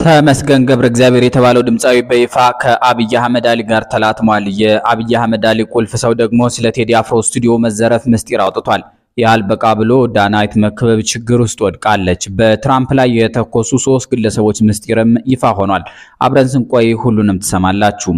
ተመስገን ገብረ እግዚአብሔር የተባለው ድምጻዊ በይፋ ከአብይ አህመድ አሊ ጋር ተላትሟል። የአብይ አህመድ አሊ ቁልፍ ሰው ደግሞ ስለ ቴዲ አፍሮ ስቱዲዮ መዘረፍ ምስጢር አውጥቷል። ያልበቃ ብሎ ዳናይት መክበብ ችግር ውስጥ ወድቃለች። በትራምፕ ላይ የተኮሱ 3 ግለሰቦች ምስጢርም ይፋ ሆኗል። አብረን ስንቆይ ሁሉንም ትሰማላችሁ።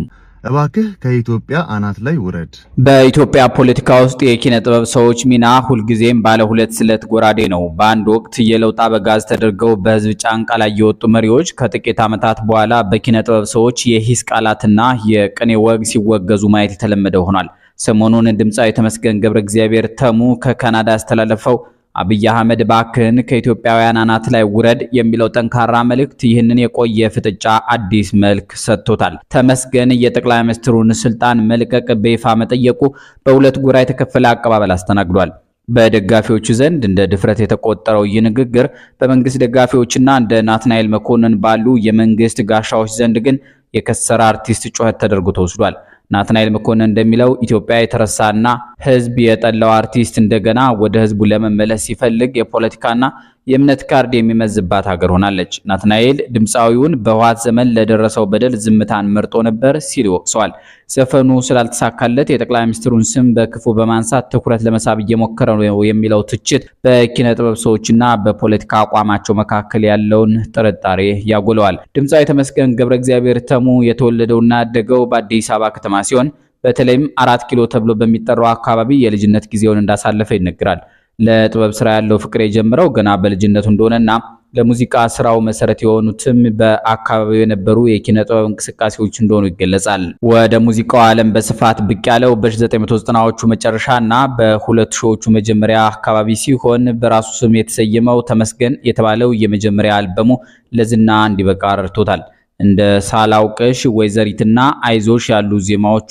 እባክህ ከኢትዮጵያ አናት ላይ ውረድ። በኢትዮጵያ ፖለቲካ ውስጥ የኪነ ጥበብ ሰዎች ሚና ሁልጊዜም ባለ ሁለት ስለት ጎራዴ ነው። በአንድ ወቅት የለውጥ አበጋዝ ተደርገው በህዝብ ጫንቃ ላይ የወጡ መሪዎች ከጥቂት ዓመታት በኋላ በኪነ ጥበብ ሰዎች የሂስ ቃላትና የቅኔ ወግ ሲወገዙ ማየት የተለመደ ሆኗል። ሰሞኑን ድምጻዊ ተመስገን ገብረ እግዚአብሔር ተሙ ከካናዳ ያስተላለፈው አብይ አህመድ ባክህን ከኢትዮጵያውያን አናት ላይ ውረድ የሚለው ጠንካራ መልእክት ይህንን የቆየ ፍጥጫ አዲስ መልክ ሰጥቶታል። ተመስገን የጠቅላይ ሚኒስትሩን ስልጣን መልቀቅ በይፋ መጠየቁ በሁለት ጎራ የተከፈለ አቀባበል አስተናግዷል። በደጋፊዎቹ ዘንድ እንደ ድፍረት የተቆጠረው ይህ ንግግር በመንግስት ደጋፊዎችና እንደ ናትናኤል መኮንን ባሉ የመንግስት ጋሻዎች ዘንድ ግን የከሰረ አርቲስት ጩኸት ተደርጎ ተወስዷል። ናትናኤል መኮንን እንደሚለው ኢትዮጵያ የተረሳና ህዝብ የጠላው አርቲስት እንደገና ወደ ህዝቡ ለመመለስ ሲፈልግ የፖለቲካና የእምነት ካርድ የሚመዝባት ሀገር ሆናለች። ናትናኤል ድምፃዊውን በህወሓት ዘመን ለደረሰው በደል ዝምታን መርጦ ነበር ሲል ወቅሰዋል። ዘፈኑ ስላልተሳካለት የጠቅላይ ሚኒስትሩን ስም በክፉ በማንሳት ትኩረት ለመሳብ እየሞከረ ነው የሚለው ትችት በኪነ ጥበብ ሰዎችና በፖለቲካ አቋማቸው መካከል ያለውን ጥርጣሬ ያጎለዋል። ድምፃዊ ተመስገን ገብረ እግዚአብሔር ተሙ የተወለደውና ያደገው በአዲስ አበባ ከተማ ሲሆን በተለይም 4 ኪሎ ተብሎ በሚጠራው አካባቢ የልጅነት ጊዜውን እንዳሳለፈ ይነገራል። ለጥበብ ስራ ያለው ፍቅር የጀመረው ገና በልጅነቱ እንደሆነና ለሙዚቃ ስራው መሰረት የሆኑትም በአካባቢው የነበሩ የኪነ ጥበብ እንቅስቃሴዎች እንደሆኑ ይገለጻል። ወደ ሙዚቃው ዓለም በስፋት ብቅ ያለው በ1990ዎቹ መጨረሻና በ2000ዎቹ መጀመሪያ አካባቢ ሲሆን በራሱ ስም የተሰየመው ተመስገን የተባለው የመጀመሪያ አልበሙ ለዝና እንዲበቃ ረድቶታል። እንደ ሳላውቅሽ፣ ወይዘሪትና አይዞሽ ያሉ ዜማዎቹ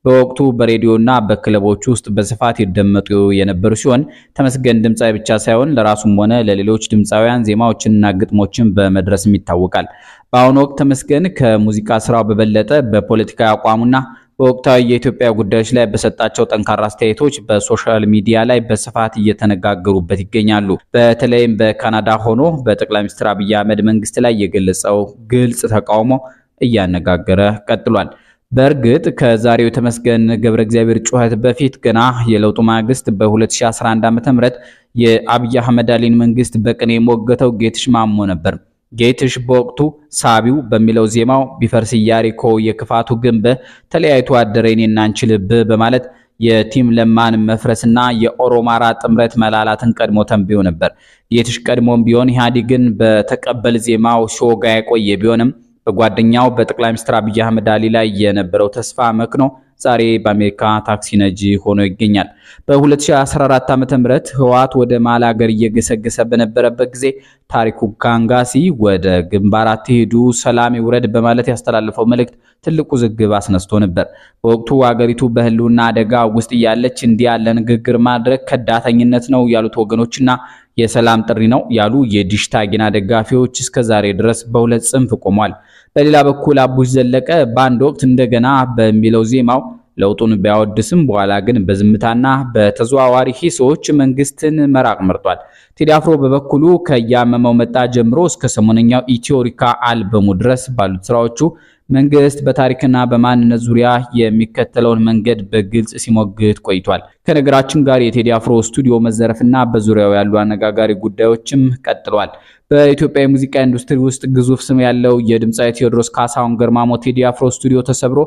በወቅቱ በሬዲዮና በክለቦች ውስጥ በስፋት ይደመጡ የነበሩ ሲሆን ተመስገን ድምጻዊ ብቻ ሳይሆን ለራሱም ሆነ ለሌሎች ድምጻውያን ዜማዎችንና ግጥሞችን በመድረስም ይታወቃል። በአሁኑ ወቅት ተመስገን ከሙዚቃ ስራው በበለጠ በፖለቲካዊ አቋሙና በወቅታዊ የኢትዮጵያ ጉዳዮች ላይ በሰጣቸው ጠንካራ አስተያየቶች በሶሻል ሚዲያ ላይ በስፋት እየተነጋገሩበት ይገኛሉ። በተለይም በካናዳ ሆኖ በጠቅላይ ሚኒስትር አብይ አህመድ መንግስት ላይ የገለጸው ግልጽ ተቃውሞ እያነጋገረ ቀጥሏል። በእርግጥ ከዛሬው ተመስገን ገብረ እግዚአብሔር ጩኸት በፊት ገና የለውጡ ማግስት በ2011 ዓ.ም የአብይ አህመድ አሊን መንግስት በቅኔ ሞገተው ጌትሽ ማሞ ነበር። ጌትሽ በወቅቱ ሳቢው በሚለው ዜማው ቢፈርስ ኢያሪኮ የክፋቱ ግንብ ተለያይቶ አደረ የኔና አንቺ ልብ በማለት የቲም ለማን መፍረስና የኦሮማራ ጥምረት መላላትን ቀድሞ ተንብዮ ነበር። ጌትሽ ቀድሞም ቢሆን ኢህአዴግን በተቀበል ዜማው ሾጋ የቆየ ቢሆንም በጓደኛው በጠቅላይ ሚኒስትር አብይ አህመድ አሊ ላይ የነበረው ተስፋ መክኖ ዛሬ በአሜሪካ ታክሲ ነጂ ሆኖ ይገኛል። በ2014 ዓ.ም ህወሓት ወደ ማል ሀገር እየገሰገሰ በነበረበት ጊዜ ታሪኩ ካንጋሲ ወደ ግንባር አትሄዱ ሰላም ይውረድ በማለት ያስተላለፈው መልእክት ትልቁ ውዝግብ አስነስቶ ነበር። በወቅቱ ሀገሪቱ በህልውና አደጋ ውስጥ ያለች እንዲህ ያለ ንግግር ማድረግ ከዳተኝነት ነው ያሉት ወገኖችና የሰላም ጥሪ ነው ያሉ የዲሽታ ጊና ደጋፊዎች እስከዛሬ ድረስ በሁለት ጽንፍ ቆሟል። በሌላ በኩል አቡሽ ዘለቀ በአንድ ወቅት እንደገና በሚለው ዜማው ለውጡን ቢያወድስም በኋላ ግን በዝምታና በተዘዋዋሪ ሂሶች መንግስትን መራቅ መርጧል። ቴዲ አፍሮ በበኩሉ ከያመመው መጣ ጀምሮ እስከ ሰሞነኛው ኢትዮሪካ አልበሙ ድረስ ባሉት ስራዎቹ መንግስት በታሪክና በማንነት ዙሪያ የሚከተለውን መንገድ በግልጽ ሲሞግት ቆይቷል። ከነገራችን ጋር የቴዲ አፍሮ ስቱዲዮ መዘረፍና በዙሪያው ያሉ አነጋጋሪ ጉዳዮችም ቀጥሏል። በኢትዮጵያ የሙዚቃ ኢንዱስትሪ ውስጥ ግዙፍ ስም ያለው የድምጻዊ ቴዎድሮስ ካሳሁን ገርማሞ ቴዲ አፍሮ ስቱዲዮ ተሰብሮ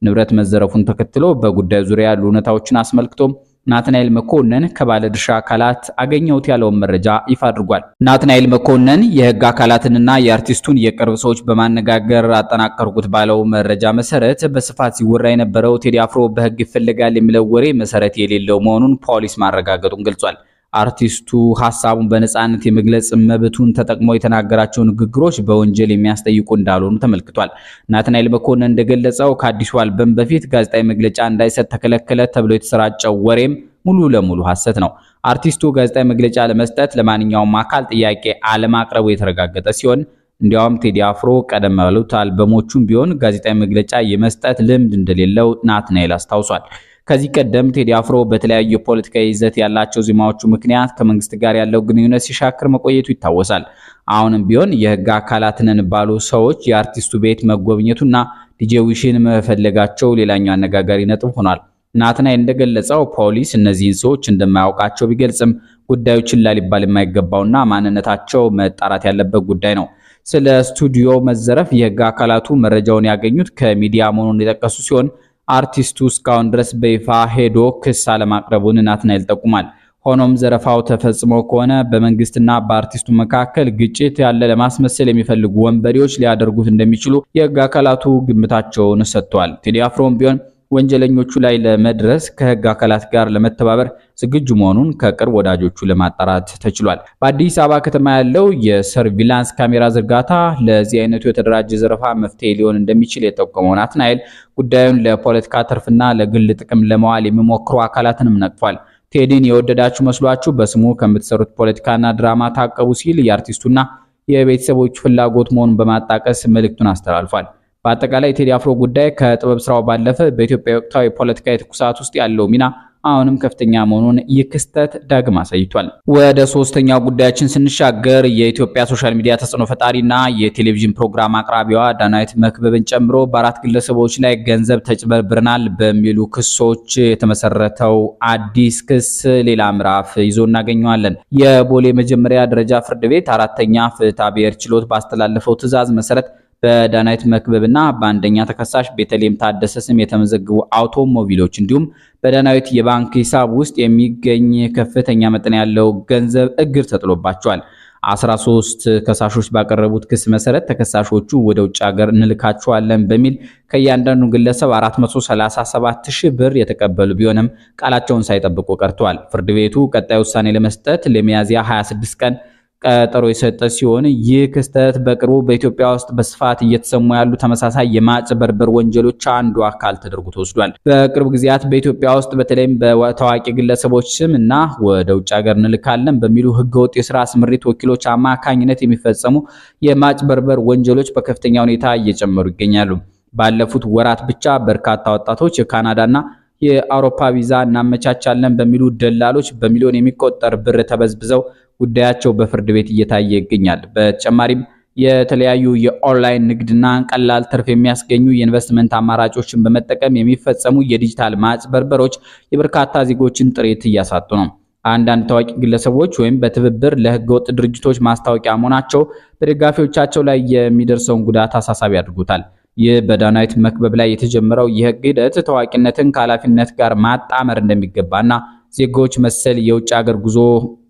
ንብረት መዘረፉን ተከትሎ በጉዳዩ ዙሪያ ያሉ እውነታዎችን አስመልክቶ ናትናኤል መኮንን ከባለድርሻ አካላት አገኘሁት ያለውን መረጃ ይፋ አድርጓል። ናትናኤል መኮንን የህግ አካላትንና የአርቲስቱን የቅርብ ሰዎች በማነጋገር አጠናቀርኩት ባለው መረጃ መሰረት በስፋት ሲወራ የነበረው ቴዲ አፍሮ በህግ ይፈልጋል የሚለው ወሬ መሰረት የሌለው መሆኑን ፖሊስ ማረጋገጡን ገልጿል። አርቲስቱ ሐሳቡን በነጻነት የመግለጽ መብቱን ተጠቅሞ የተናገራቸው ንግግሮች በወንጀል የሚያስጠይቁ እንዳልሆኑ ተመልክቷል። ናትናኤል መኮንን እንደገለጸው ከአዲሱ አልበም በፊት ጋዜጣዊ መግለጫ እንዳይሰጥ ተከለከለ ተብሎ የተሰራጨው ወሬም ሙሉ ለሙሉ ሐሰት ነው። አርቲስቱ ጋዜጣዊ መግለጫ ለመስጠት ለማንኛውም አካል ጥያቄ አለማቅረቡ የተረጋገጠ ሲሆን እንዲያውም ቴዲ አፍሮ ቀደም ባሉት አልበሞቹም ቢሆን ጋዜጣዊ መግለጫ የመስጠት ልምድ እንደሌለው ናትናኤል አስታውሷል። ከዚህ ቀደም ቴዲ አፍሮ በተለያዩ የፖለቲካዊ ይዘት ያላቸው ዜማዎቹ ምክንያት ከመንግስት ጋር ያለው ግንኙነት ሲሻክር መቆየቱ ይታወሳል። አሁንም ቢሆን የህግ አካላትን ባሉ ሰዎች የአርቲስቱ ቤት መጎብኘቱና ዲጄ ዊሽን መፈለጋቸው ሌላኛው አነጋጋሪ ነጥብ ሆኗል። ናትናኤል እንደገለጸው ፖሊስ እነዚህን ሰዎች እንደማያውቃቸው ቢገልጽም ጉዳዩ ችላ ሊባል የማይገባውና ማንነታቸው መጣራት ያለበት ጉዳይ ነው። ስለ ስቱዲዮ መዘረፍ የህግ አካላቱ መረጃውን ያገኙት ከሚዲያ መሆኑን የጠቀሱ ሲሆን አርቲስቱ እስካሁን ድረስ በይፋ ሄዶ ክስ አለማቅረቡን ናትናኤል ጠቁሟል። ሆኖም ዘረፋው ተፈጽሞ ከሆነ በመንግስትና በአርቲስቱ መካከል ግጭት ያለ ለማስመሰል የሚፈልጉ ወንበዴዎች ሊያደርጉት እንደሚችሉ የህግ አካላቱ ግምታቸውን ሰጥተዋል። ቴዲ አፍሮም ቢሆን ወንጀለኞቹ ላይ ለመድረስ ከህግ አካላት ጋር ለመተባበር ዝግጁ መሆኑን ከቅርብ ወዳጆቹ ለማጣራት ተችሏል። በአዲስ አበባ ከተማ ያለው የሰርቪላንስ ካሜራ ዝርጋታ ለዚህ አይነቱ የተደራጀ ዘረፋ መፍትሄ ሊሆን እንደሚችል የጠቆመው ናትናኤል ጉዳዩን ለፖለቲካ ትርፍና ለግል ጥቅም ለማዋል የሚሞክሩ አካላትንም ነቅፏል። ቴዲን የወደዳችሁ መስሏችሁ በስሙ ከምትሰሩት ፖለቲካና ድራማ ታቀቡ ሲል የአርቲስቱና የቤተሰቦቹ ፍላጎት መሆኑን በማጣቀስ መልእክቱን አስተላልፏል። በአጠቃላይ ቴዲ አፍሮ ጉዳይ ከጥበብ ስራው ባለፈ በኢትዮጵያ ወቅታዊ ፖለቲካዊ ትኩሳት ውስጥ ያለው ሚና አሁንም ከፍተኛ መሆኑን ይህ ክስተት ዳግም አሳይቷል። ወደ ሶስተኛው ጉዳያችን ስንሻገር የኢትዮጵያ ሶሻል ሚዲያ ተጽዕኖ ፈጣሪና የቴሌቪዥን ፕሮግራም አቅራቢዋ ዳናዊት መክበብን ጨምሮ በአራት ግለሰቦች ላይ ገንዘብ ተጭበርብረናል በሚሉ ክሶች የተመሰረተው አዲስ ክስ ሌላ ምዕራፍ ይዞ እናገኘዋለን። የቦሌ መጀመሪያ ደረጃ ፍርድ ቤት አራተኛ ፍትሐ ብሔር ችሎት ባስተላለፈው ትዕዛዝ መሰረት በዳናዊት መክበብና በአንደኛ ተከሳሽ ቤተልሔም ታደሰ ስም የተመዘገቡ አውቶሞቢሎች እንዲሁም በዳናዊት የባንክ ሂሳብ ውስጥ የሚገኝ ከፍተኛ መጠን ያለው ገንዘብ እግድ ተጥሎባቸዋል። 13 ከሳሾች ባቀረቡት ክስ መሰረት ተከሳሾቹ ወደ ውጭ ሀገር እንልካቸዋለን በሚል ከእያንዳንዱ ግለሰብ 437,000 ብር የተቀበሉ ቢሆንም ቃላቸውን ሳይጠብቁ ቀርተዋል። ፍርድ ቤቱ ቀጣይ ውሳኔ ለመስጠት ለሚያዝያ 26 ቀን ቀጠሮ የሰጠ ሲሆን ይህ ክስተት በቅርቡ በኢትዮጵያ ውስጥ በስፋት እየተሰሙ ያሉ ተመሳሳይ የማጭበርበር ወንጀሎች አንዱ አካል ተደርጎ ተወስዷል። በቅርብ ጊዜያት በኢትዮጵያ ውስጥ በተለይም በታዋቂ ግለሰቦች ስም እና ወደ ውጭ ሀገር እንልካለን በሚሉ ህገወጥ የስራ ስምሪት ወኪሎች አማካኝነት የሚፈጸሙ የማጭበርበር ወንጀሎች በከፍተኛ ሁኔታ እየጨመሩ ይገኛሉ። ባለፉት ወራት ብቻ በርካታ ወጣቶች የካናዳና የአውሮፓ ቪዛ እናመቻቻለን በሚሉ ደላሎች በሚሊዮን የሚቆጠር ብር ተበዝብዘው ጉዳያቸው በፍርድ ቤት እየታየ ይገኛል። በተጨማሪም የተለያዩ የኦንላይን ንግድና ቀላል ትርፍ የሚያስገኙ የኢንቨስትመንት አማራጮችን በመጠቀም የሚፈጸሙ የዲጂታል ማጭበርበሮች የበርካታ ዜጎችን ጥሪት እያሳጡ ነው። አንዳንድ ታዋቂ ግለሰቦች ወይም በትብብር ለህገወጥ ድርጅቶች ማስታወቂያ መሆናቸው በደጋፊዎቻቸው ላይ የሚደርሰውን ጉዳት አሳሳቢ አድርጎታል። ይህ በዳናዊት መክበብ ላይ የተጀመረው የህግ ሂደት ታዋቂነትን ከኃላፊነት ጋር ማጣመር እንደሚገባና ዜጎች መሰል የውጭ ሀገር ጉዞ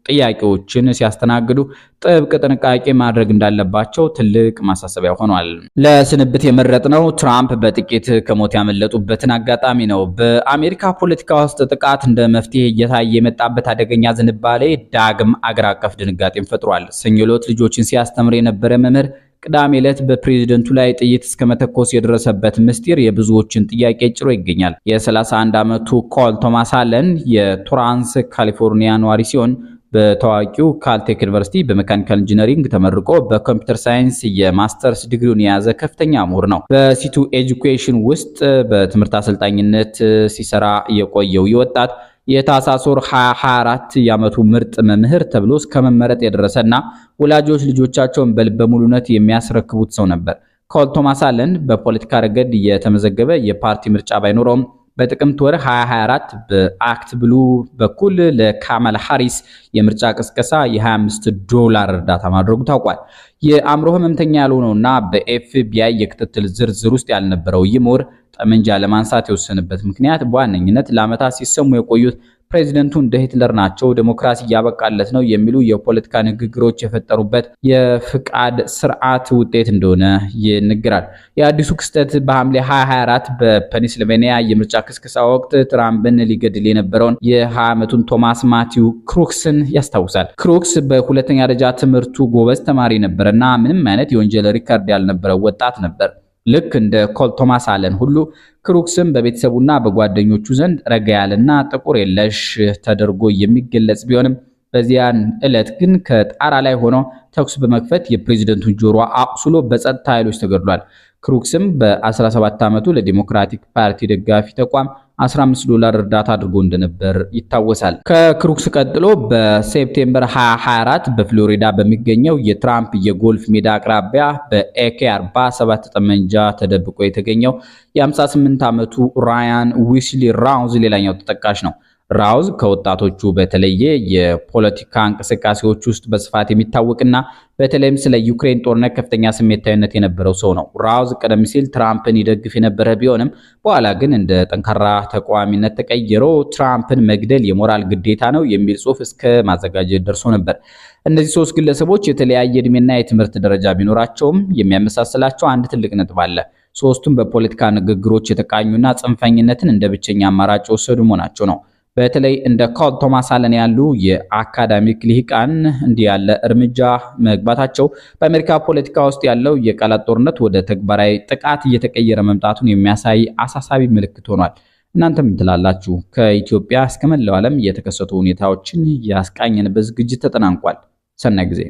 ጥያቄዎችን ሲያስተናግዱ ጥብቅ ጥንቃቄ ማድረግ እንዳለባቸው ትልቅ ማሳሰቢያ ሆኗል። ለስንብት የመረጥነው ትራምፕ በጥቂት ከሞት ያመለጡበትን አጋጣሚ ነው። በአሜሪካ ፖለቲካ ውስጥ ጥቃት እንደ መፍትሄ እየታየ የመጣበት አደገኛ ዝንባሌ ዳግም አገር አቀፍ ድንጋጤን ፈጥሯል። ሰኞ ዕለት ልጆችን ሲያስተምር የነበረ መምህር ቅዳሜ ዕለት በፕሬዝደንቱ ላይ ጥይት እስከ መተኮስ የደረሰበት ምስጢር የብዙዎችን ጥያቄ ጭሮ ይገኛል። የ31 ዓመቱ ኮል ቶማስ አለን የቶራንስ ካሊፎርኒያ ነዋሪ ሲሆን በታዋቂው ካልቴክ ዩኒቨርሲቲ በሜካኒካል ኢንጂነሪንግ ተመርቆ በኮምፒውተር ሳይንስ የማስተርስ ዲግሪውን የያዘ ከፍተኛ ምሁር ነው። በሲቱ ኤጁኬሽን ውስጥ በትምህርት አሰልጣኝነት ሲሰራ የቆየው ወጣት የታህሳስ ወር 2024 የዓመቱ ምርጥ መምህር ተብሎ እስከ መመረጥ የደረሰና ወላጆች ልጆቻቸውን በልበ ሙሉነት የሚያስረክቡት ሰው ነበር። ኮል ቶማስ አለን በፖለቲካ ረገድ የተመዘገበ የፓርቲ ምርጫ ባይኖረውም በጥቅምት ወር 2024 በአክት ብሉ በኩል ለካማላ ሃሪስ የምርጫ ቅስቀሳ $25 እርዳታ ማድረጉ ታውቋል። የአእምሮ ህመምተኛ ያልሆነውና በኤፍቢአይ የክትትል ዝርዝር ውስጥ ያልነበረው ይሞር ጠመንጃ ለማንሳት የወሰነበት ምክንያት በዋነኝነት ለዓመታት ሲሰሙ የቆዩት ፕሬዚደንቱ እንደ ሂትለር ናቸው፣ ዴሞክራሲ ያበቃለት ነው የሚሉ የፖለቲካ ንግግሮች የፈጠሩበት የፍቃድ ስርዓት ውጤት እንደሆነ ይነገራል። የአዲሱ ክስተት በሐምሌ 2024 በፔንሲልቬኒያ የምርጫ ቅስቀሳ ወቅት ትራምፕን ሊገድል የነበረውን የ20 ዓመቱን ቶማስ ማቲው ክሩክስን ያስታውሳል። ክሩክስ በሁለተኛ ደረጃ ትምህርቱ ጎበዝ ተማሪ ነበርና ምንም አይነት የወንጀል ሪከርድ ያልነበረው ወጣት ነበር። ልክ እንደ ኮል ቶማስ አለን ሁሉ ክሩክስም በቤተሰቡና በጓደኞቹ ዘንድ ረጋ ያለና ጥቁር የለሽ ተደርጎ የሚገለጽ ቢሆንም በዚያን ዕለት ግን ከጣራ ላይ ሆኖ ተኩስ በመክፈት የፕሬዝደንቱን ጆሮ አቁስሎ በጸጥታ ኃይሎች ተገድሏል። ክሩክስም በ17 ዓመቱ ለዲሞክራቲክ ፓርቲ ደጋፊ ተቋም $15 እርዳታ አድርጎ እንደነበር ይታወሳል። ከክሩክስ ቀጥሎ በሴፕቴምበር 2024 በፍሎሪዳ በሚገኘው የትራምፕ የጎልፍ ሜዳ አቅራቢያ በAK-47 ጠመንጃ ተደብቆ የተገኘው የ58 ዓመቱ ራያን ዊስሊ ራውዝ ሌላኛው ተጠቃሽ ነው። ራውዝ ከወጣቶቹ በተለየ የፖለቲካ እንቅስቃሴዎች ውስጥ በስፋት የሚታወቅና በተለይም ስለ ዩክሬን ጦርነት ከፍተኛ ስሜታዊነት የነበረው ሰው ነው። ራውዝ ቀደም ሲል ትራምፕን ይደግፍ የነበረ ቢሆንም በኋላ ግን እንደ ጠንካራ ተቃዋሚነት ተቀይሮ ትራምፕን መግደል የሞራል ግዴታ ነው የሚል ጽሑፍ እስከ ማዘጋጀት ደርሶ ነበር። እነዚህ ሶስት ግለሰቦች የተለያየ እድሜና የትምህርት ደረጃ ቢኖራቸውም የሚያመሳስላቸው አንድ ትልቅ ነጥብ አለ። ሶስቱም በፖለቲካ ንግግሮች የተቃኙና ጽንፈኝነትን እንደ ብቸኛ አማራጭ የወሰዱ መሆናቸው ነው። በተለይ እንደ ኮል ቶማስ አለን ያሉ የአካዳሚክ ልሂቃን እንዲህ ያለ እርምጃ መግባታቸው በአሜሪካ ፖለቲካ ውስጥ ያለው የቃላት ጦርነት ወደ ተግባራዊ ጥቃት እየተቀየረ መምጣቱን የሚያሳይ አሳሳቢ ምልክት ሆኗል። እናንተ ምን ትላላችሁ? ከኢትዮጵያ እስከ መላው ዓለም የተከሰቱ ሁኔታዎችን ያስቃኘንበት ዝግጅት ተጠናቋል። ሰናይ ጊዜ